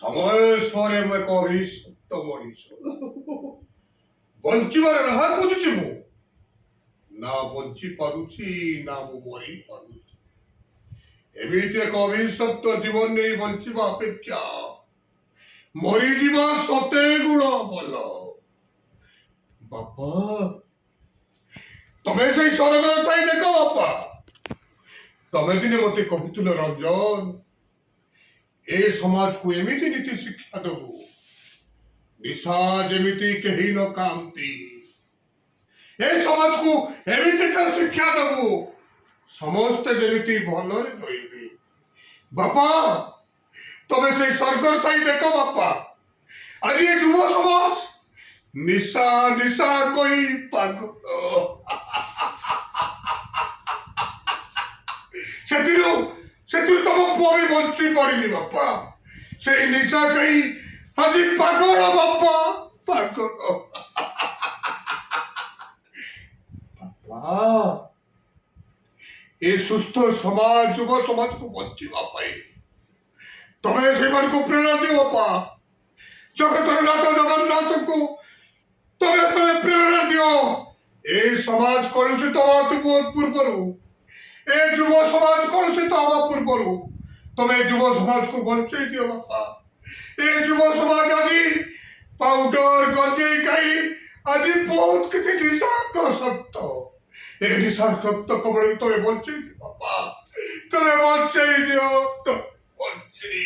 ସମୟ ସରେ ମୁଁ ଏକ ଅଭିଶପ୍ତ ମଣିଷ। ବଞ୍ଚିବାର ରାହା ଖୋଜୁଛି ମୁଁ, ନା ବଞ୍ଚି ପାରୁଛି ନା ମୁଁ ମରି ପାରୁଛି। ଏମିତି ଏକ ଅଭିଶପ୍ତ ଜୀବନ ନେଇ ବଞ୍ଚିବା ଅପେକ୍ଷା ମରିଯିବା ସତେ ଗୁଣ ଭଲ। ବାପା, ତମେ ସେଇ ସ୍ୱର୍ଗରେ ଥାଇ ଦେଖ ବାପା। ତମେ ଦିନେ ମତେ କହୁଥିଲ ରଞ୍ଜନ, ଏ ସମାଜକୁ ଏମିତି ନୀତି ଶିକ୍ଷା ଦବୁ, ନିଶା ଯେମିତି କେହି ନ ଖାଆନ୍ତି। ଏ ସମାଜକୁ ଏମିତିକା ଶିକ୍ଷା ଦବୁ, ସମସ୍ତେ ଯେମିତି ଭଲରେ ରହିବେ। ବାପା, ତମେ ସେଇ ସ୍ୱର୍ଗରେ ଥାଇ ଦେଖ ବାପା। ଆଜି ଏ ଯୁବ ସମାଜ ନିଶା ନିଶା କହି ପାଗଳ। ସେଥିରୁ ତମ ପୁଅ ବି ବଞ୍ଚି ପାରିନି ବାପା। ସେଇ ନିଶା କହି ଆଜି ପାଗଳ ବାପା, ପାଗଳ। ବାପା, ଏ ସୁସ୍ଥ ସମାଜ ଯୁବ ସମାଜକୁ ବଞ୍ଚିବା ପାଇଁ ତମେ ସେମାନଙ୍କୁ ପ୍ରେରଣା ଦିଅ ବାପା। ଜଗତର ନାଥ ଜଗନ୍ନାଥଙ୍କୁ ତମେ ପ୍ରେରଣା ଦିଅ। ଏ ସମାଜ କଳୁଷିତ ହେବା ପୂର୍ବରୁ, ଏ ଯୁବ ସମାଜ କଳୁଷିତ ହେବା ପୂର୍ବରୁ ତମେ ଯୁବ ସମାଜକୁ ବଞ୍ଚେଇ ଦିଅ ବାପା। ଏ ଯୁବ ସମାଜ ଆଜି ପାଉଡର ଗଞ୍ଜେଇ ଖାଇ ଆଜି ବହୁତ କିଛି ନିଶାସକ୍ତ। ଏ ନିଶାସକ୍ତ କବଳରୁ ତମେ ବଞ୍ଚେଇ ଦିଅ ବାପା। ତମେ ବଞ୍ଚେଇ ଦିଅ, ବଞ୍ଚେଇ